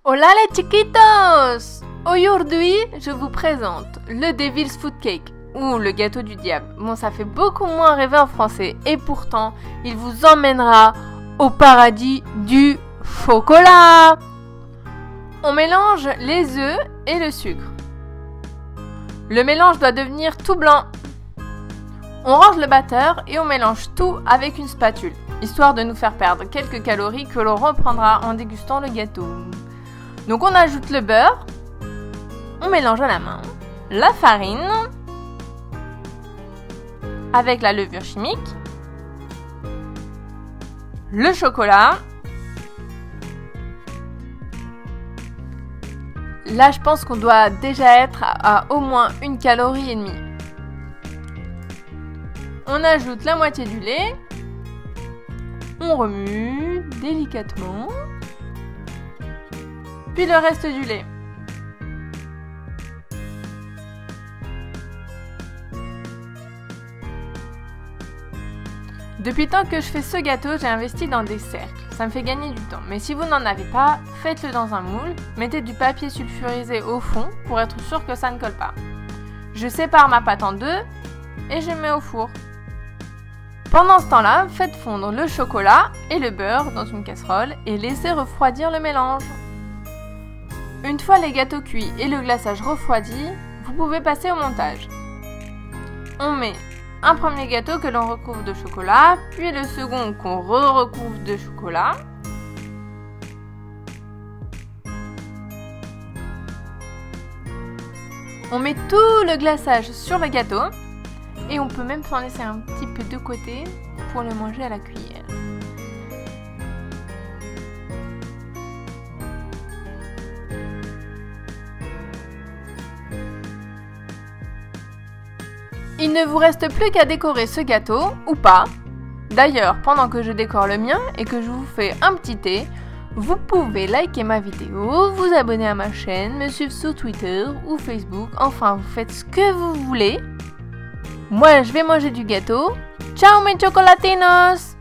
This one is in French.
Hola les chiquitos! Aujourd'hui, je vous présente le Devil's Food Cake ou le gâteau du diable. Bon, ça fait beaucoup moins rêver en français et pourtant, il vous emmènera au paradis du chocolat. On mélange les œufs et le sucre. Le mélange doit devenir tout blanc. On range le batteur et on mélange tout avec une spatule, histoire de nous faire perdre quelques calories que l'on reprendra en dégustant le gâteau. Donc on ajoute le beurre, on mélange à la main, la farine avec la levure chimique, le chocolat. Là, je pense qu'on doit déjà être à au moins 1,5 calorie. On ajoute la moitié du lait, on remue délicatement, puis le reste du lait. Depuis le temps que je fais ce gâteau, j'ai investi dans des cercles. Ça me fait gagner du temps. Mais si vous n'en avez pas, faites-le dans un moule. Mettez du papier sulfurisé au fond pour être sûr que ça ne colle pas. Je sépare ma pâte en deux et je mets au four. Pendant ce temps-là, faites fondre le chocolat et le beurre dans une casserole et laissez refroidir le mélange. Une fois les gâteaux cuits et le glaçage refroidi, vous pouvez passer au montage. On met un premier gâteau que l'on recouvre de chocolat, puis le second qu'on recouvre de chocolat. On met tout le glaçage sur le gâteau et on peut même s'en laisser un petit peu de côté pour le manger à la cuillère. Il ne vous reste plus qu'à décorer ce gâteau, ou pas. D'ailleurs, pendant que je décore le mien et que je vous fais un petit thé, vous pouvez liker ma vidéo, vous abonner à ma chaîne, me suivre sur Twitter ou Facebook, enfin vous faites ce que vous voulez. Moi je vais manger du gâteau. Ciao mes chocolatinos!